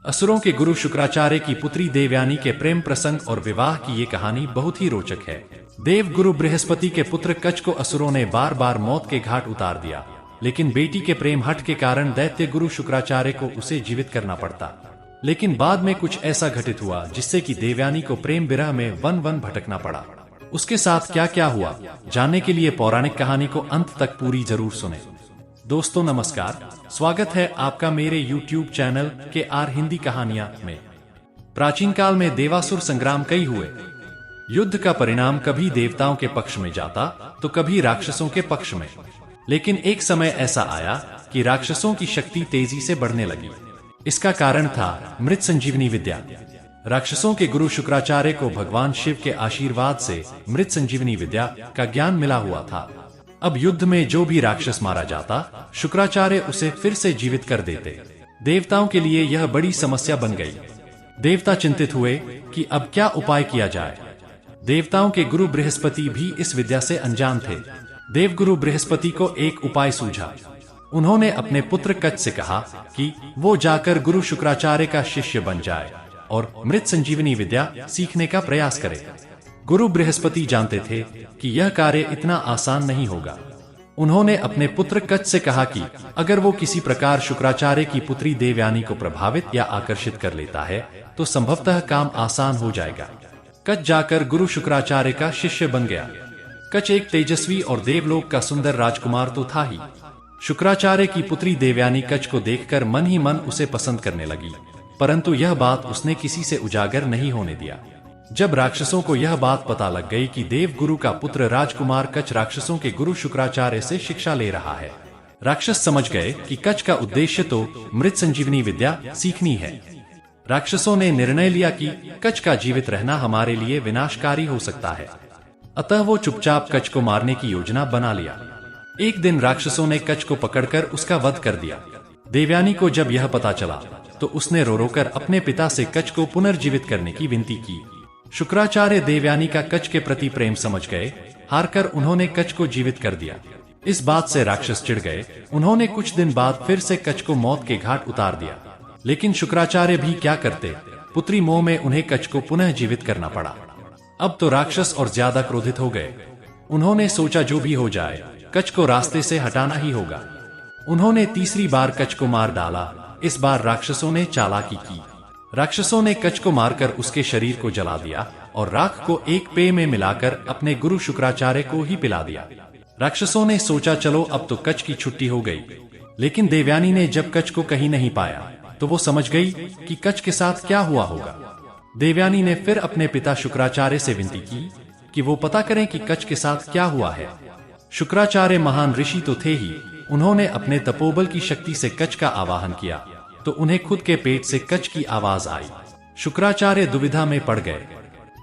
असुरों के गुरु शुक्राचार्य की पुत्री देवयानी के प्रेम प्रसंग और विवाह की ये कहानी बहुत ही रोचक है। देव गुरु बृहस्पति के पुत्र कच को असुरों ने बार बार मौत के घाट उतार दिया, लेकिन बेटी के प्रेम हट के कारण दैत्य गुरु शुक्राचार्य को उसे जीवित करना पड़ता। लेकिन बाद में कुछ ऐसा घटित हुआ जिससे कि देवयानी को प्रेम विरह में वन वन भटकना पड़ा। उसके साथ क्या क्या हुआ, जानने के लिए पौराणिक कहानी को अंत तक पूरी जरूर सुने। दोस्तों नमस्कार, स्वागत है आपका मेरे YouTube चैनल KR हिंदी कहानियां में। प्राचीन काल में देवासुर संग्राम कई हुए। युद्ध का परिणाम कभी देवताओं के पक्ष में जाता तो कभी राक्षसों के पक्ष में। लेकिन एक समय ऐसा आया कि राक्षसों की शक्ति तेजी से बढ़ने लगी। इसका कारण था मृत संजीवनी विद्या। राक्षसों के गुरु शुक्राचार्य को भगवान शिव के आशीर्वाद से मृत संजीवनी विद्या का ज्ञान मिला हुआ था। अब युद्ध में जो भी राक्षस मारा जाता, शुक्राचार्य उसे फिर से जीवित कर देते। देवताओं के लिए यह बड़ी समस्या बन गई। देवता चिंतित हुए कि अब क्या उपाय किया जाए। देवताओं के गुरु बृहस्पति भी इस विद्या से अनजान थे। देवगुरु बृहस्पति को एक उपाय सूझा। उन्होंने अपने पुत्र कच से कहा कि वो जाकर गुरु शुक्राचार्य का शिष्य बन जाए और मृत संजीवनी विद्या सीखने का प्रयास करे। गुरु बृहस्पति जानते थे कि यह कार्य इतना आसान नहीं होगा। उन्होंने अपने पुत्र कच से कहा कि अगर वो किसी प्रकार शुक्राचार्य की पुत्री देवयानी को प्रभावित या आकर्षित कर लेता है तो संभवतः काम आसान हो जाएगा। कच जाकर गुरु शुक्राचार्य का शिष्य बन गया। कच एक तेजस्वी और देवलोक का सुंदर राजकुमार तो था ही। शुक्राचार्य की पुत्री देवयानी कच को देखकर मन ही मन उसे पसंद करने लगी, परंतु यह बात उसने किसी से उजागर नहीं होने दिया। जब राक्षसों को यह बात पता लग गई कि देव गुरु का पुत्र राजकुमार कच राक्षसों के गुरु शुक्राचार्य से शिक्षा ले रहा है, राक्षस समझ गए कि कच का उद्देश्य तो मृत संजीवनी विद्या सीखनी है। राक्षसों ने निर्णय लिया कि कच का जीवित रहना हमारे लिए विनाशकारी हो सकता है। अतः वो चुपचाप कच को मारने की योजना बना लिया। एक दिन राक्षसों ने कच को पकड़कर उसका वध कर दिया। देवयानी को जब यह पता चला तो उसने रो रो कर अपने पिता से कच को पुनर्जीवित करने की विनती की। शुक्राचार्य देवयानी का कच के प्रति प्रेम समझ गए। हारकर उन्होंने कच को जीवित कर दिया। इस बात से राक्षस चिढ़ गए। उन्होंने कुछ दिन बाद फिर से कच को मौत के घाट उतार दिया। लेकिन शुक्राचार्य भी क्या करते, पुत्री मोह में उन्हें कच को पुनः जीवित करना पड़ा। अब तो राक्षस और ज्यादा क्रोधित हो गए। उन्होंने सोचा जो भी हो जाए कच को रास्ते से हटाना ही होगा। उन्होंने तीसरी बार कच को मार डाला। इस बार राक्षसों ने चालाकी की। राक्षसों ने कच को मारकर उसके शरीर को जला दिया और राख को एक पेय में मिलाकर अपने गुरु शुक्राचार्य को ही पिला दिया। राक्षसों ने सोचा चलो अब तो कच की छुट्टी हो गई। लेकिन देवयानी ने जब कच को कहीं नहीं पाया तो वो समझ गई कि कच के साथ क्या हुआ होगा। देवयानी ने फिर अपने पिता शुक्राचार्य से विनती की कि वो पता करें कि कच के साथ क्या हुआ है। शुक्राचार्य महान ऋषि तो थे ही। उन्होंने अपने तपोबल की शक्ति से कच का आवाहन किया तो उन्हें खुद के पेट से कच की आवाज आई। शुक्राचार्य दुविधा में पड़ गए।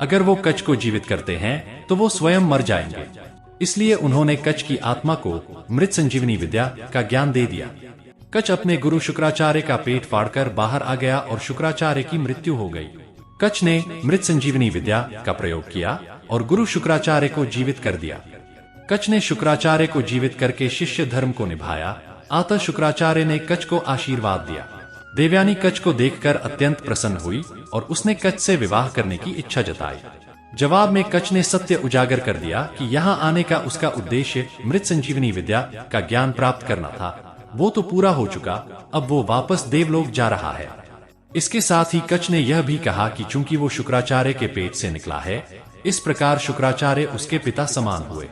अगर वो कच को जीवित करते हैं तो वो स्वयं मर जाएंगे। इसलिए उन्होंने कच की आत्मा को मृत संजीवनी विद्या का ज्ञान दे दिया। कच अपने गुरु शुक्राचार्य का पेट फाड़कर बाहर आ गया और शुक्राचार्य की मृत्यु हो गई। कच ने मृत संजीवनी विद्या का प्रयोग किया और गुरु शुक्राचार्य को जीवित कर दिया। कच ने शुक्राचार्य को जीवित करके शिष्य धर्म को निभाया। अतः शुक्राचार्य ने कच को आशीर्वाद दिया। देवयानी कच को देखकर अत्यंत प्रसन्न हुई और उसने कच से विवाह करने की इच्छा जताई। जवाब में कच ने सत्य उजागर कर दिया कि यहाँ आने का उसका उद्देश्य मृत संजीवनी विद्या का ज्ञान प्राप्त करना था। वो तो पूरा हो चुका, अब वो वापस देवलोक जा रहा है। इसके साथ ही कच ने यह भी कहा कि चूंकि वो शुक्राचार्य के पेट से निकला है, इस प्रकार शुक्राचार्य उसके पिता समान हुए।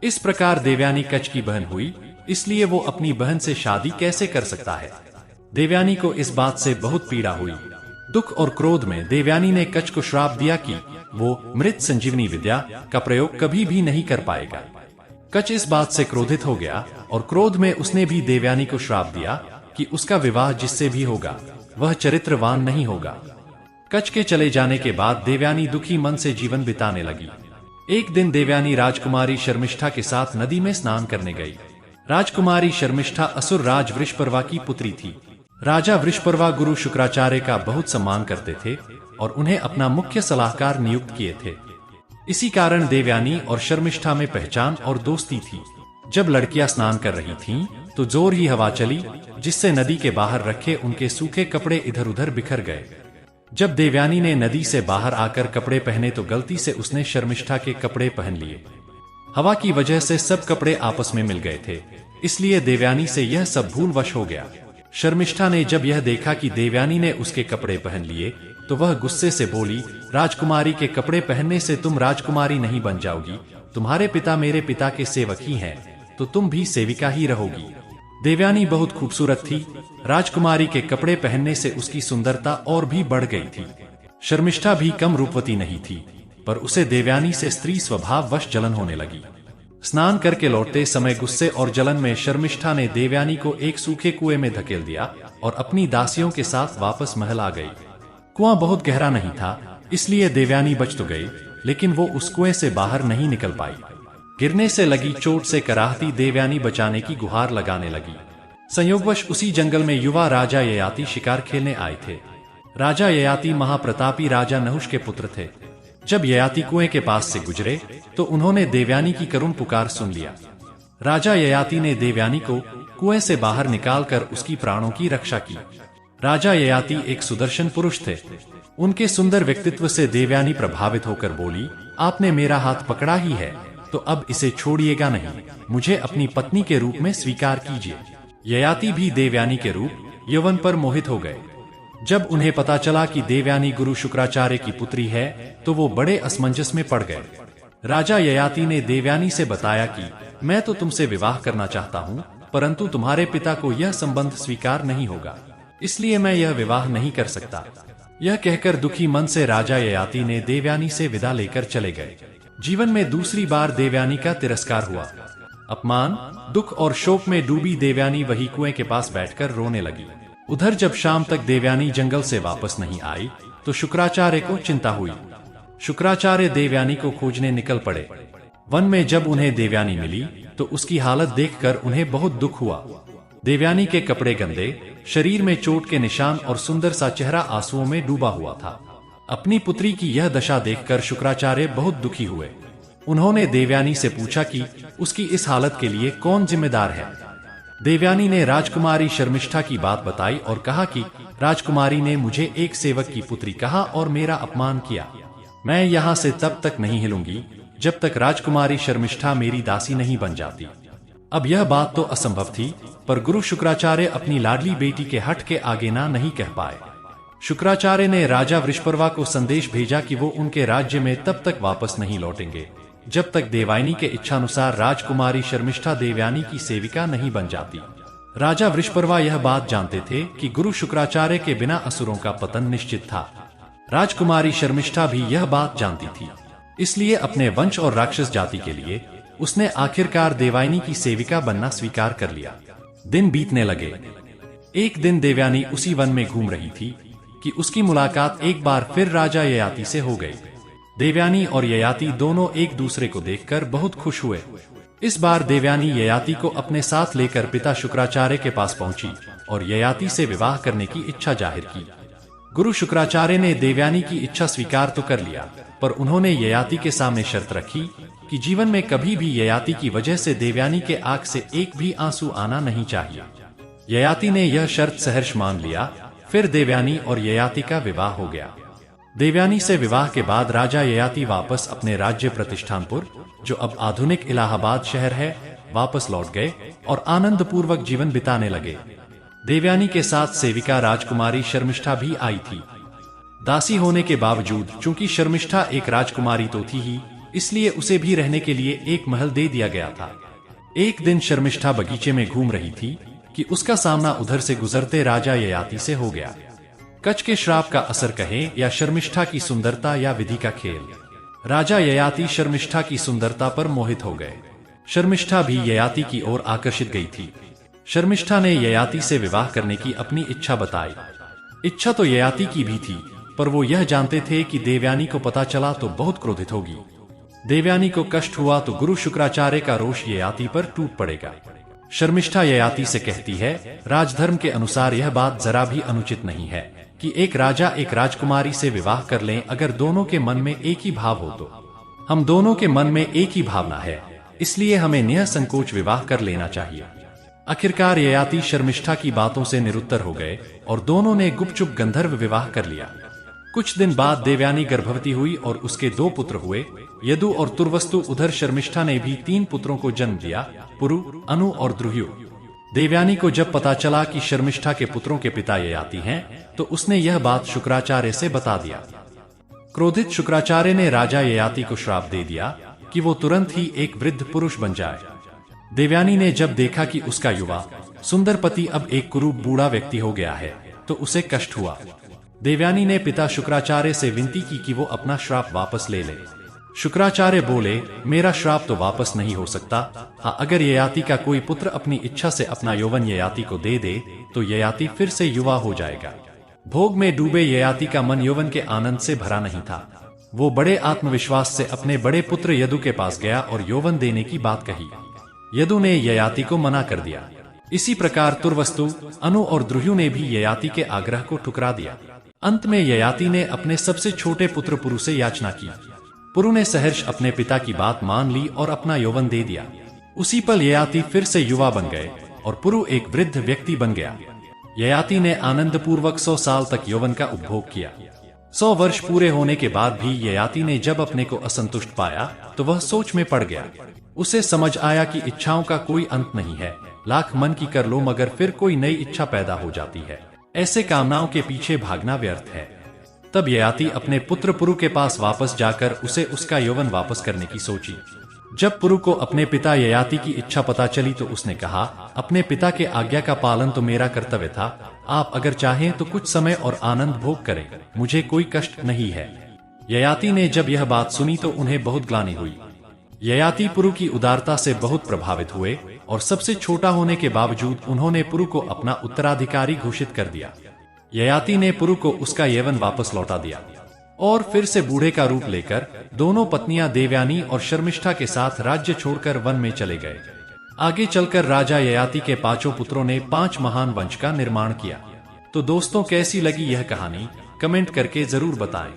इस प्रकार देवयानी कच की बहन हुई, इसलिए वो अपनी बहन से शादी कैसे कर सकता है। देवयानी को इस बात से बहुत पीड़ा हुई। दुख और क्रोध में देवयानी ने कच को श्राप दिया कि वो मृत संजीवनी विद्या का प्रयोग कभी भी नहीं कर पाएगा। कच इस बात से क्रोधित हो गया और क्रोध में उसने भी देवयानी को श्राप दिया कि उसका विवाह जिससे भी होगा वह चरित्रवान नहीं होगा। कच के चले जाने के बाद देवयानी दुखी मन से जीवन बिताने लगी। एक दिन देवयानी राजकुमारी शर्मिष्ठा के साथ नदी में स्नान करने गई। राजकुमारी शर्मिष्ठा असुर राज वृषपर्वा की पुत्री थी। राजा वृषपर्वा गुरु शुक्राचार्य का बहुत सम्मान करते थे और उन्हें अपना मुख्य सलाहकार नियुक्त किए थे। इसी कारण देवयानी और शर्मिष्ठा में पहचान और दोस्ती थी। जब लड़कियां स्नान कर रही थीं, तो जोर ही हवा चली, जिससे नदी के बाहर रखे उनके सूखे कपड़े इधर उधर बिखर गए। जब देवयानी ने नदी से बाहर आकर कपड़े पहने तो गलती से उसने शर्मिष्ठा के कपड़े पहन लिए। हवा की वजह से सब कपड़े आपस में मिल गए थे, इसलिए देवयानी से यह सब भूलवश हो गया। शर्मिष्ठा ने जब यह देखा कि देवयानी ने उसके कपड़े पहन लिए तो वह गुस्से से बोली, राजकुमारी के कपड़े पहनने से तुम राजकुमारी नहीं बन जाओगी। तुम्हारे पिता मेरे पिता के सेवक ही हैं, तो तुम भी सेविका ही रहोगी। देवयानी बहुत खूबसूरत थी। राजकुमारी के कपड़े पहनने से उसकी सुंदरता और भी बढ़ गई थी। शर्मिष्ठा भी कम रूपवती नहीं थी, पर उसे देवयानी से स्त्री स्वभाव वश जलन होने लगी। स्नान करके लौटते समय गुस्से और जलन में शर्मिष्ठा ने देवयानी को एक सूखे कुएं में धकेल दिया और अपनी दासियों के साथ वापस महल आ गई। कुआं बहुत गहरा नहीं था, इसलिए देवयानी बच तो गई, लेकिन वो उस कुएं से बाहर नहीं निकल पाई। गिरने से लगी चोट से कराहती देवयानी बचाने की गुहार लगाने लगी। संयोगवश उसी जंगल में युवा राजा ययाति शिकार खेलने आए थे। राजा ययाति महाप्रतापी राजा नहुष के पुत्र थे। जब ययाति कुएं के पास से गुजरे तो उन्होंने देवयानी की करुण पुकार सुन लिया। राजा ययाति ने देवयानी को कुएं से बाहर निकालकर उसकी प्राणों की रक्षा की। राजा ययाति एक सुदर्शन पुरुष थे। उनके सुंदर व्यक्तित्व से देवयानी प्रभावित होकर बोली, आपने मेरा हाथ पकड़ा ही है तो अब इसे छोड़िएगा नहीं, मुझे अपनी पत्नी के रूप में स्वीकार कीजिए। ययाति भी देवयानी के रूप यौवन पर मोहित हो गए। जब उन्हें पता चला कि देवयानी गुरु शुक्राचार्य की पुत्री है तो वो बड़े असमंजस में पड़ गए। राजा ययाति ने देवयानी से बताया कि मैं तो तुमसे विवाह करना चाहता हूँ, परंतु तुम्हारे पिता को यह संबंध स्वीकार नहीं होगा, इसलिए मैं यह विवाह नहीं कर सकता। यह कहकर दुखी मन से राजा ययाति ने देवयानी से विदा लेकर चले गए। जीवन में दूसरी बार देवयानी का तिरस्कार हुआ। अपमान, दुख और शोक में डूबी देवयानी वही कुएं के पास बैठकर रोने लगी। उधर जब शाम तक देवयानी जंगल से वापस नहीं आई तो शुक्राचार्य को चिंता हुई। शुक्राचार्य देवयानी को खोजने निकल पड़े। वन में जब उन्हें देवयानी मिली तो उसकी हालत देखकर उन्हें बहुत दुख हुआ। देवयानी के कपड़े गंदे, शरीर में चोट के निशान और सुंदर सा चेहरा आंसुओं में डूबा हुआ था। अपनी पुत्री की यह दशा देखकर शुक्राचार्य बहुत दुखी हुए। उन्होंने देवयानी से पूछा कि उसकी इस हालत के लिए कौन जिम्मेदार है। देवयानी ने राजकुमारी शर्मिष्ठा की बात बताई और कहा कि राजकुमारी ने मुझे एक सेवक की पुत्री कहा और मेरा अपमान किया। मैं यहाँ से तब तक नहीं हिलूंगी जब तक राजकुमारी शर्मिष्ठा मेरी दासी नहीं बन जाती। अब यह बात तो असंभव थी, पर गुरु शुक्राचार्य अपनी लाडली बेटी के हठ के आगे ना नहीं कह पाए। शुक्राचार्य ने राजा वृषपर्वा को संदेश भेजा कि वो उनके राज्य में तब तक वापस नहीं लौटेंगे जब तक देवयानी के इच्छानुसार राजकुमारी शर्मिष्ठा देवयानी की सेविका नहीं बन जाती। राजा वृषपर्वा यह बात जानते थे कि गुरु शुक्राचार्य के बिना असुरों का पतन निश्चित था। राजकुमारी शर्मिष्ठा भी यह बात जानती थी, इसलिए अपने वंश और राक्षस जाति के लिए उसने आखिरकार देवयानी की सेविका बनना स्वीकार कर लिया। दिन बीतने लगे। एक दिन देवयानी उसी वन में घूम रही थी कि उसकी मुलाकात एक बार फिर राजा ययाति से हो गई। देवयानी और ययाति दोनों एक दूसरे को देखकर बहुत खुश हुए। इस बार देवयानी ययाति को अपने साथ लेकर पिता शुक्राचार्य के पास पहुंची और ययाति से विवाह करने की इच्छा जाहिर की। गुरु शुक्राचार्य ने देवयानी की इच्छा स्वीकार तो कर लिया, पर उन्होंने ययाति के सामने शर्त रखी कि जीवन में कभी भी ययाति की वजह से देवयानी के आंख से एक भी आंसू आना नहीं चाहिए। ययाति ने यह शर्त सहर्ष मान लिया। फिर देवयानी और ययाति का विवाह हो गया। देवयानी से विवाह के बाद राजा ययाति वापस अपने राज्य प्रतिष्ठानपुर, जो अब आधुनिक इलाहाबाद शहर है, वापस लौट गए और आनंद पूर्वक जीवन बिताने लगे। देवयानी के साथ सेविका राजकुमारी शर्मिष्ठा भी आई थी। दासी होने के बावजूद चूंकि शर्मिष्ठा एक राजकुमारी तो थी ही, इसलिए उसे भी रहने के लिए एक महल दे दिया गया था। एक दिन शर्मिष्ठा बगीचे में घूम रही थी कि उसका सामना उधर से गुजरते राजा ययाति से हो गया। कच के श्राप का असर कहें या शर्मिष्ठा की सुंदरता या विधि का खेल, राजा ययाति शर्मिष्ठा की सुंदरता पर मोहित हो गए। शर्मिष्ठा भी ययाति की ओर आकर्षित गई थी। शर्मिष्ठा ने ययाति से विवाह करने की अपनी इच्छा बताई। इच्छा तो ययाति की भी थी, पर वो यह जानते थे कि देवयानी को पता चला तो बहुत क्रोधित होगी। देवयानी को कष्ट हुआ तो गुरु शुक्राचार्य का रोष ययाति पर टूट पड़ेगा। शर्मिष्ठा ययाति से कहती है, राजधर्म के अनुसार यह बात जरा भी अनुचित नहीं है कि एक राजा एक राजकुमारी से विवाह कर लें अगर दोनों के मन में एक ही भाव हो तो। हम दोनों के मन में एक ही भावना है, इसलिए हमें निःसंकोच विवाह कर लेना चाहिए। आखिरकार ययाति शर्मिष्ठा की बातों से निरुत्तर हो गए और दोनों ने गुपचुप गंधर्व विवाह कर लिया। कुछ दिन बाद देवयानी गर्भवती हुई और उसके 2 पुत्र हुए, यदु और तुर्वस्तु। उधर शर्मिष्ठा ने भी 3 पुत्रों को जन्म दिया, पुरु, अनु और द्रुह्यु। देवयानी को जब पता चला कि शर्मिष्ठा के पुत्रों के पिता ययाति हैं, तो उसने यह बात शुक्राचार्य से बता दिया। क्रोधित शुक्राचार्य ने राजा ययाति को श्राप दे दिया कि वो तुरंत ही एक वृद्ध पुरुष बन जाए। देवयानी ने जब देखा कि उसका युवा सुंदर पति अब एक कुरूप बूढ़ा व्यक्ति हो गया है, तो उसे कष्ट हुआ। देवयानी ने पिता शुक्राचार्य से विनती की कि वो अपना श्राप वापस ले ले। शुक्राचार्य बोले, मेरा श्राप तो वापस नहीं हो सकता। हाँ, अगर ययाति का कोई पुत्र अपनी इच्छा से अपना यौवन ययाति को दे दे तो ययाति फिर से युवा हो जाएगा। भोग में डूबे ययाति का मन यौवन के आनंद से भरा नहीं था। वो बड़े आत्मविश्वास से अपने बड़े पुत्र यदु के पास गया और यौवन देने की बात कही। यदु ने ययाति को मना कर दिया। इसी प्रकार तुर्वस्तु, अनु और द्रुह्यु ने भी ययाति के आग्रह को ठुकरा दिया। अंत में ययाति ने अपने सबसे छोटे पुत्र पुरु से याचना की। पुरु ने सहर्ष अपने पिता की बात मान ली और अपना यौवन दे दिया। उसी पल ययाति फिर से युवा बन गए और पुरु एक वृद्ध व्यक्ति बन गया। ययाति ने आनंद पूर्वक 100 साल तक यौवन का उपभोग किया। 100 वर्ष पूरे होने के बाद भी ययाति ने जब अपने को असंतुष्ट पाया तो वह सोच में पड़ गया। उसे समझ आया कि इच्छाओं का कोई अंत नहीं है, लाख मन की कर लो मगर फिर कोई नई इच्छा पैदा हो जाती है। ऐसे कामनाओं के पीछे भागना व्यर्थ है। तब ययाति अपने पुत्र पुरु के पास वापस जाकर उसे उसका यौवन वापस करने की सोची। जब पुरु को अपने पिता ययाति की इच्छा पता चली तो उसने कहा, अपने पिता के आज्ञा का पालन तो मेरा कर्तव्य था। आप अगर चाहें तो कुछ समय और आनंद भोग करें, मुझे कोई कष्ट नहीं है। ययाति ने जब यह बात सुनी तो उन्हें बहुत ग्लानि हुई। ययाति पुरु की उदारता से बहुत प्रभावित हुए और सबसे छोटा होने के बावजूद उन्होंने पुरु को अपना उत्तराधिकारी घोषित कर दिया। ययाति ने पुरु को उसका यौवन वापस लौटा दिया और फिर से बूढ़े का रूप लेकर दोनों पत्नियां देवयानी और शर्मिष्ठा के साथ राज्य छोड़कर वन में चले गए। आगे चलकर राजा ययाति के 5 पुत्रों ने 5 महान वंश का निर्माण किया। तो दोस्तों, कैसी लगी यह कहानी कमेंट करके जरूर बताएं।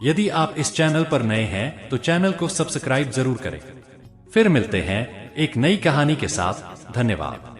यदि आप इस चैनल पर नए हैं तो चैनल को सब्सक्राइब जरूर करें। फिर मिलते हैं एक नई कहानी के साथ। धन्यवाद।